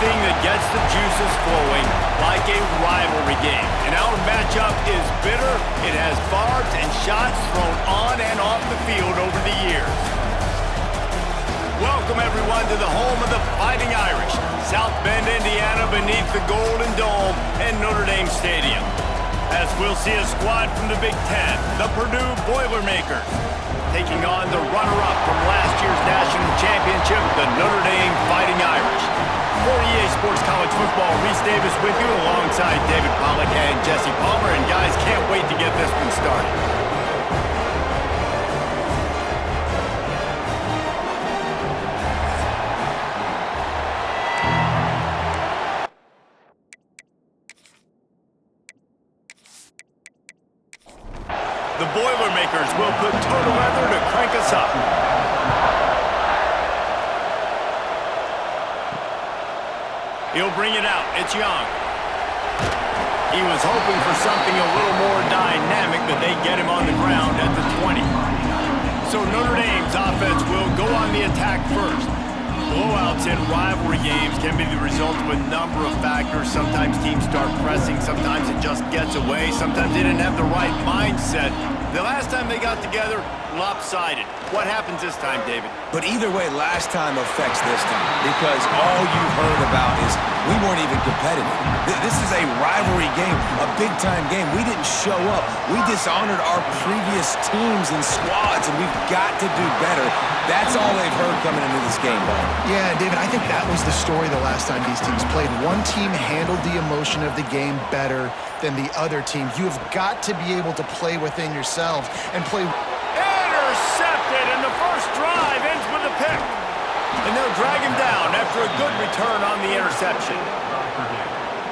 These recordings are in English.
anything that gets the juices flowing, like a rivalry game. And our matchup is bitter. It has barbs and shots thrown on and off the field over the years. Welcome, everyone, to the home of the Fighting Irish, South Bend, Indiana, beneath the Golden Dome and Notre Dame Stadium. As we'll see a squad from the Big Ten, the Purdue Boilermakers, taking on the runner-up from last year's national championship, the Notre Dame Fighting Irish. For EA Sports College Football, Reese Davis with you alongside David Pollack and Jesse Palmer. And guys, can't wait to get this one started. The Boilermakers will put total weather to crank us up. He'll bring it out. It's Young. He was hoping for something a little more dynamic, but they get him on the ground at the 20. So Notre Dame's offense will go on the attack first. Blowouts in rivalry games can be the result of a number of factors. Sometimes teams start pressing. Sometimes it just gets away. Sometimes they didn't have the right mindset. The last time they got together, lopsided. What happens this time, David? But either way, last time affects this time, because all you've heard about is we weren't even competitive. This is a rivalry game, a big-time game. We didn't show up. We dishonored our previous teams and squads, and we've got to do better. That's all they've heard coming into this game, Bob. Yeah, David, I think that was the story the last time these teams played. One team handled the emotion of the game better than the other team. You have got to be able to play within yourselves and play. Intercepted, and the first drive ends with a pick. And they'll drag him down after a good return on the interception.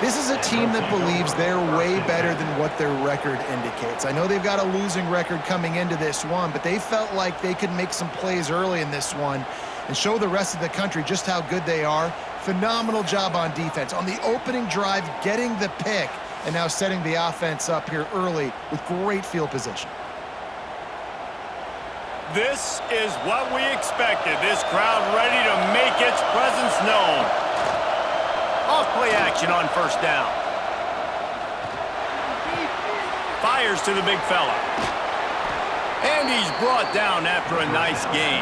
This is a team that believes they're way better than what their record indicates. I know they've got a losing record coming into this one, but they felt like they could make some plays early in this one and show the rest of the country just how good they are. Phenomenal job on defense. On the opening drive, getting the pick, and now setting the offense up here early with great field position. This is what we expected. This crowd ready to make its presence known. Off-play action on first down. Fires to the big fella. And he's brought down after a nice gain.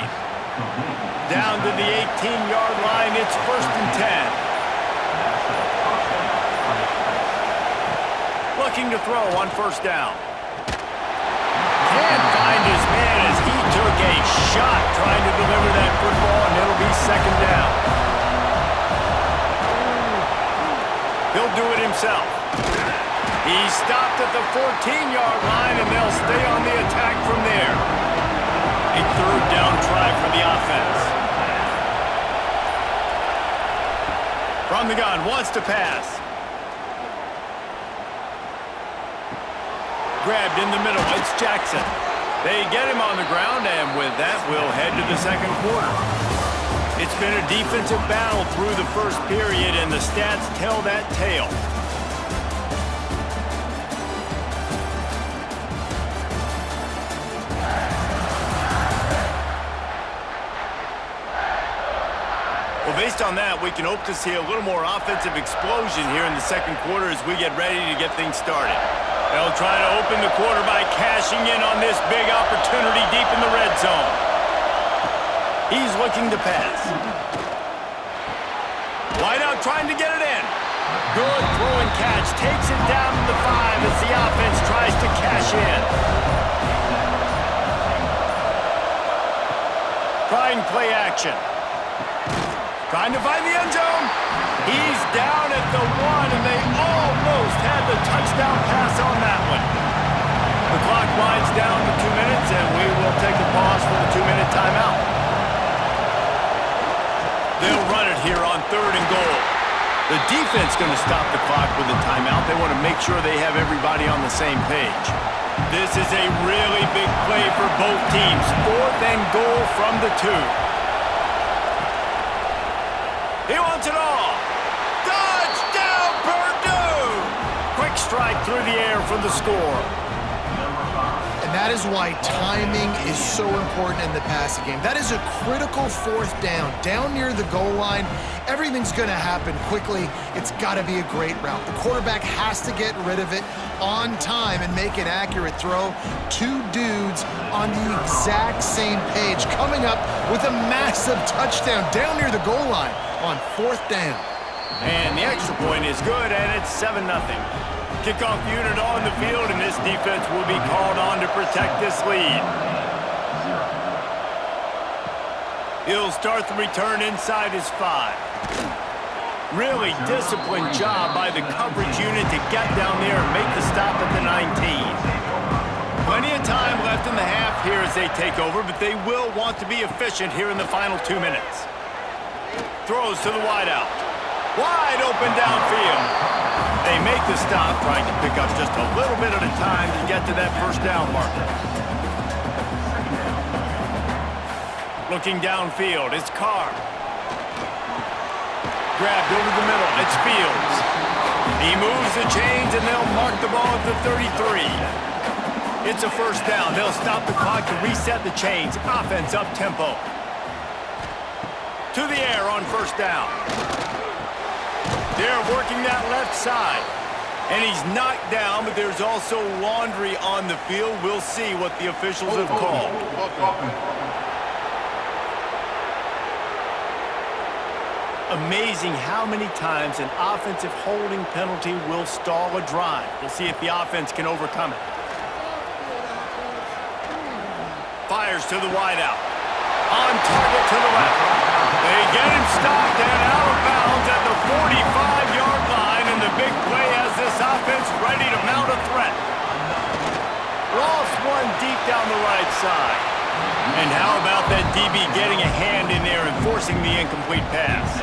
Down to the 18-yard line, it's 1st and 10. Looking to throw on first down. Can't find his man as he took a shot trying to deliver that football, and it'll be 2nd down. He'll do it himself. He's stopped at the 14-yard line, and they'll stay on the attack from there. A 3rd down try for the offense. From the gun, wants to pass. Grabbed in the middle, it's Jackson. They get him on the ground, and with that, we'll head to the 2nd quarter. It's been a defensive battle through the first period, and the stats tell that tale. Well, based on that, we can hope to see a little more offensive explosion here in the 2nd quarter as we get ready to get things started. They'll try to open the quarter by cashing in on this big opportunity deep in the red zone. He's looking to pass. Wide out trying to get it in. Good throw and catch. Takes it down to the 5 as the offense tries to cash in. Trying play action. Trying to find the end zone. He's down at the 1, and they almost had the touchdown pass on that one. The clock winds down to 2 minutes, and we will take a pause for the 2-minute timeout. They'll run it here on 3rd and goal. The defense going to stop the clock with a timeout. They want to make sure they have everybody on the same page. This is a really big play for both teams. 4th and goal from the 2. He wants it all. Touchdown, Purdue! Quick strike through the air for the score. And That is why timing is so important in the passing game. That is a critical fourth down. Down near the goal line, everything's going to happen quickly. It's got to be a great route. The quarterback has to get rid of it on time and make an accurate throw. Two dudes on the exact same page coming up with a massive touchdown down near the goal line on fourth down. And the extra point is good, and it's 7-0. Kickoff unit on the field, and this defense will be called on to protect this lead. He'll start the return inside his 5. Really disciplined job by the coverage unit to get down there and make the stop at the 19. Plenty of time left in the half here as they take over, but they will want to be efficient here in the final 2 minutes. Throws to the wideout. Wide open downfield. They make the stop, trying to pick up just a little bit at a time to get to that first down marker. Looking downfield, it's Carr. Grabbed over the middle, it's Fields. He moves the chains, and they'll mark the ball at the 33. It's a first down. They'll stop the clock to reset the chains. Offense up tempo. To the air on first down. They're working that left side. And he's knocked down, but there's also laundry on the field. We'll see what the officials have called. Amazing how many times an offensive holding penalty will stall a drive. We'll see if the offense can overcome it. Fires to the wideout. On target to the left. They get him stopped and out of bounds at the 45-yard line, and the big play has this offense ready to mount a threat. Lost one deep down the right side. And how about that DB getting a hand in there and forcing the incomplete pass?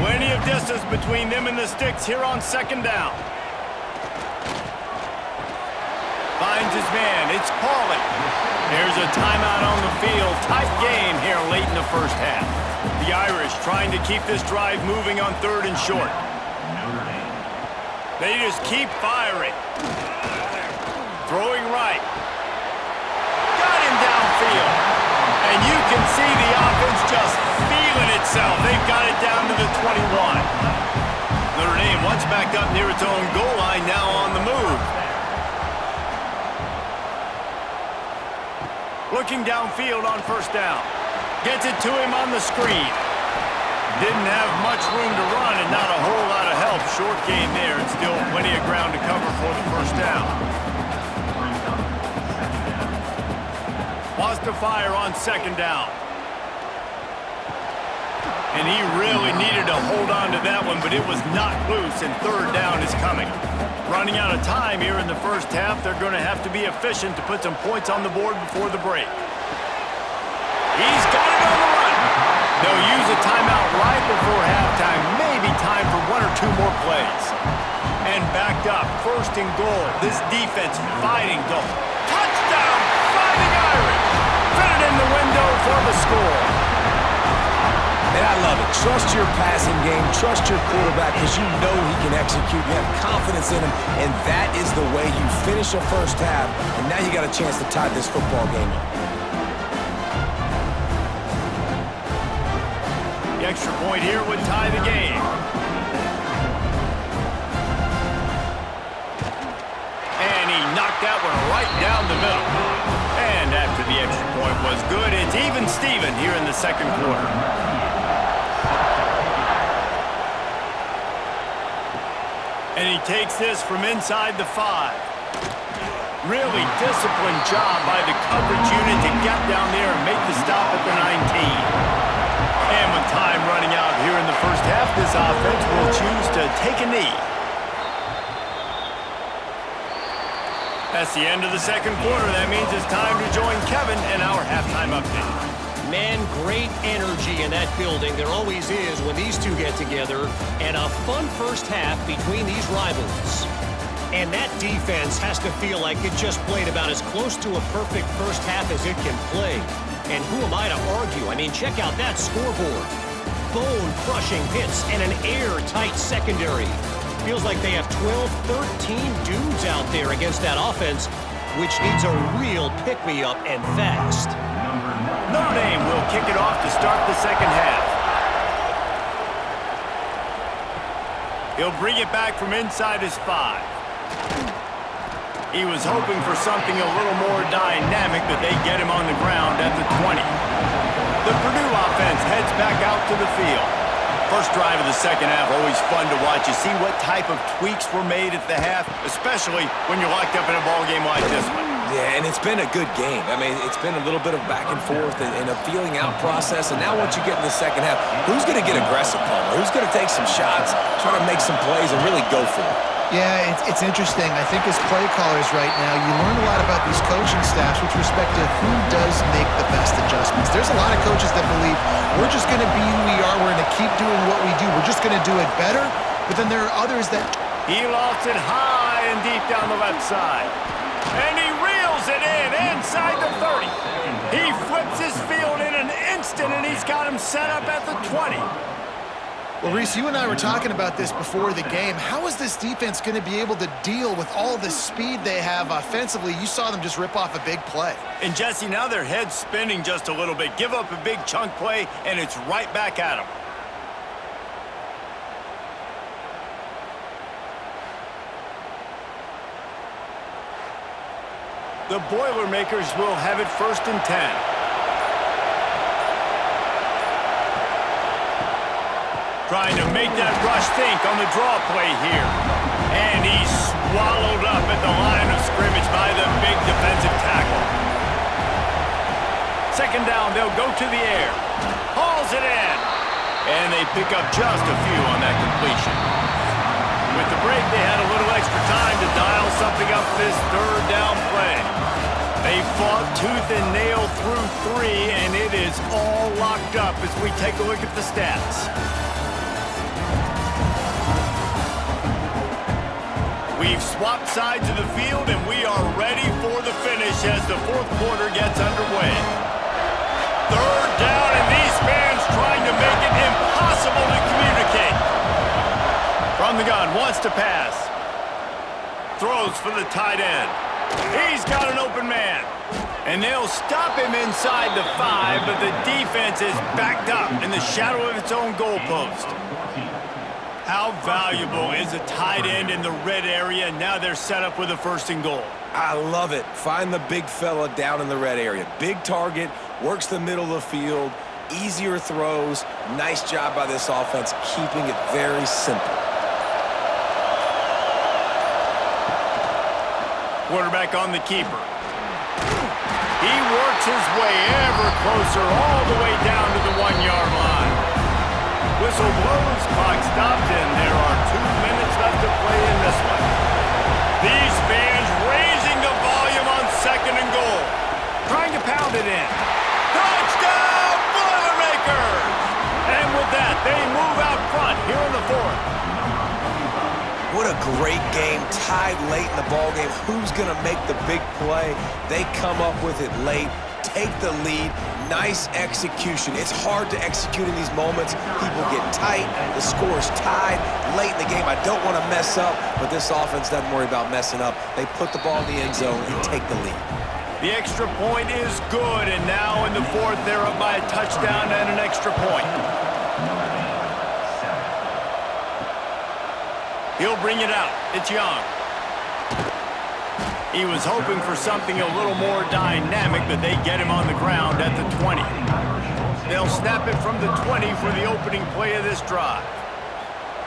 Plenty of distance between them and the sticks here on second down. Finds his man. It's Pauly. There's a timeout on the field. Tight game here late in the first half. The Irish trying to keep this drive moving on third and short. They just keep firing. Throwing right. Got him downfield. And you can see the offense just feeling itself. They've got it down to the 21. Notre Dame once backed up near its own goal line, now on the move. Looking downfield on first down. Gets it to him on the screen. Didn't have much room to run and not a whole lot of help. Short gain there and still plenty of ground to cover for the first down. Wants to fire on second down. And he really needed to hold on to that one, but it was not loose, and third down is coming. Running out of time here in the first half. They're going to have to be efficient to put some points on the board before the break. He's got it on the run. They'll use a timeout right before halftime. Maybe time for one or two more plays. And backed up, first and goal. This defense fighting goal. Touchdown, Fighting Irish. Fit it in the window for the score. And I love it. Trust your passing game. Trust your quarterback because you know he can execute. You have confidence in him, and that is the way you finish a first half. And now you got a chance to tie this football game up. The extra point here would tie the game. And he knocked that one right down the middle. And after the extra point was good, it's even Steven here in the second quarter. And he takes this from inside the 5. Really disciplined job by the coverage unit to get down there and make the stop at the 19. And with time running out here in the first half, this offense will choose to take a knee. That's the end of the second quarter. That means it's time to join Kevin in our halftime update. Man, great energy in that building. There always is when these two get together. And a fun first half between these rivals. And that defense has to feel like it just played about as close to a perfect first half as it can play. And who am I to argue? I mean, check out that scoreboard. Bone-crushing hits and an airtight secondary. Feels like they have 12, 13 dudes out there against that offense. which needs a real pick-me-up and fast. Notre Dame will kick it off to start the second half. He'll bring it back from inside his 5. He was hoping for something a little more dynamic, but they get him on the ground at the 20. The Purdue offense heads back out to the field. First drive of the second half, always fun to watch. You see what type of tweaks were made at the half, especially when you're locked up in a ball game like this one. Yeah, and it's been a good game. I mean, it's been a little bit of back and forth and a feeling out process. And now once you get in the second half, who's going to get aggressive, Palmer? Who's going to take some shots, try to make some plays, and really go for it? Yeah, it's interesting. I think as play callers right now, you learn a lot about these coaching staffs with respect to who does make the best adjustments. There's a lot of coaches that believe we're just going to be who we are. We're going to keep doing what we do. We're just going to do it better. But then there are others that... He lofts it high and deep down the left side. And he reels it in inside the 30. He flips his field in an instant, and he's got him set up at the 20. Well, Reese, you and I were talking about this before the game. How is this defense going to be able to deal with all the speed they have offensively? You saw them just rip off a big play. And, Jesse, now their head's spinning just a little bit. Give up a big chunk play, and it's right back at them. The Boilermakers will have it 1st and 10. Trying to make that rush think on the draw play here. And he's swallowed up at the line of scrimmage by the big defensive tackle. Second down, they'll go to the air. Hauls it in. And they pick up just a few on that completion. With the break, they had a little extra time to dial something up this third down play. They fought tooth and nail through 3, and it is all locked up as we take a look at the stats. We've swapped sides of the field, and we are ready for the finish as the fourth quarter gets underway. Third down, and these fans trying to make it impossible to communicate. From the gun, wants to pass. Throws for the tight end. He's got an open man. And they'll stop him inside the 5, but the defense is backed up in the shadow of its own goalpost. How valuable is a tight end in the red area? Now they're set up with a 1st and goal. I love it. Find the big fella down in the red area. Big target, works the middle of the field, easier throws. Nice job by this offense, keeping it very simple. Quarterback on the keeper. He works his way ever closer all the way down to the 1-yard line. Whistle blows, clock stopped, and there are 2 minutes left to play in this one. These fans raising the volume on 2nd and goal. Trying to pound it in. Touchdown, Boilermakers! And with that, they move out front here in the 4th. What a great game, tied late in the ballgame. Who's going to make the big play? They come up with it late, take the lead. Nice execution. It's hard to execute in these moments. People get tight. The score's tied late in the game. I don't want to mess up, but this offense doesn't worry about messing up. They put the ball in the end zone and take the lead. The extra point is good, and now in the 4th, they're up by a touchdown and an extra point. He'll bring it out. It's Young. He was hoping for something a little more dynamic, but they get him on the ground at the 20. They'll snap it from the 20 for the opening play of this drive.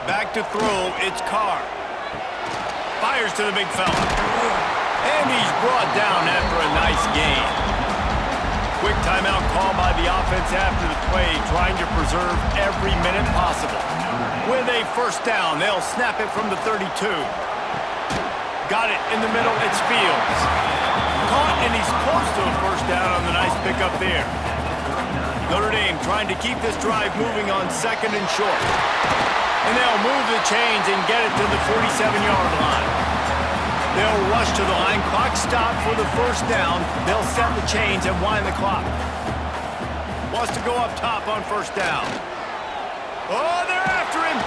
Back to throw, it's Carr. Fires to the big fella. And he's brought down after a nice gain. Quick timeout call by the offense after the play, trying to preserve every minute possible. With a 1st down, they'll snap it from the 32. Got it in the middle, it's Fields. Caught, and he's close to a 1st down on the nice pickup there. Notre Dame trying to keep this drive moving on 2nd and short. And they'll move the chains and get it to the 47-yard line. They'll rush to the line, clock stopped for the 1st down. They'll set the chains and wind the clock. Wants to go up top on 1st down. Oh, they're after him.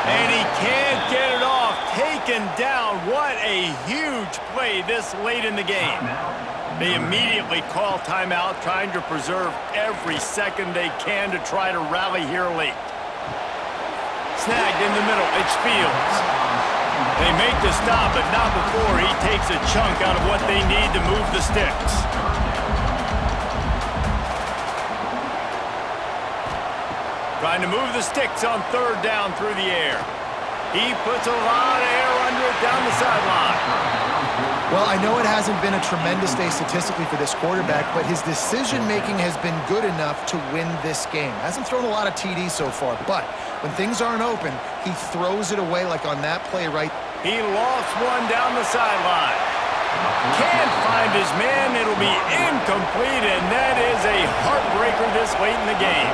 And he can't get it off. Taken taken down. What a huge play this late in the game. They immediately call timeout, trying to preserve every second they can to try to rally here late. Snagged in the middle. It's Fields. They make the stop, but not before he takes a chunk out of what they need to move the sticks. Trying to move the sticks on third down through the air. He puts a lot of air under it down the sideline. Well, I know it hasn't been a tremendous day statistically for this quarterback, but his decision-making has been good enough to win this game. Hasn't thrown a lot of TDs so far, but when things aren't open, he throws it away like on that play right. He lofts one down the sideline. Can't find his man. It'll be incomplete, and that is a heartbreaker this late in the game.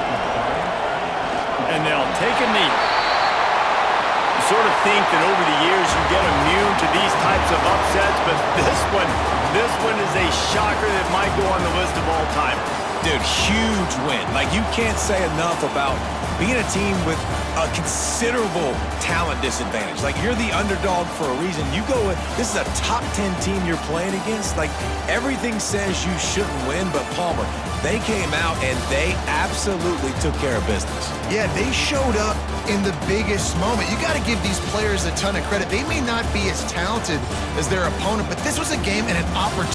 And they'll take a knee. You sort of think that over the years you get immune to these types of upsets, but this one is a shocker that might go on the list of all time. Dude, huge win. Like, you can't say enough about being a team with a considerable talent disadvantage. Like, you're the underdog for a reason. You go with, this is a top 10 team you're playing against. Like, everything says you shouldn't win, but Palmer, they came out and they absolutely took care of business. Yeah, they showed up in the biggest moment. You got to give these players a ton of credit. They may not be as talented as their opponent, but this was a game and an opportunity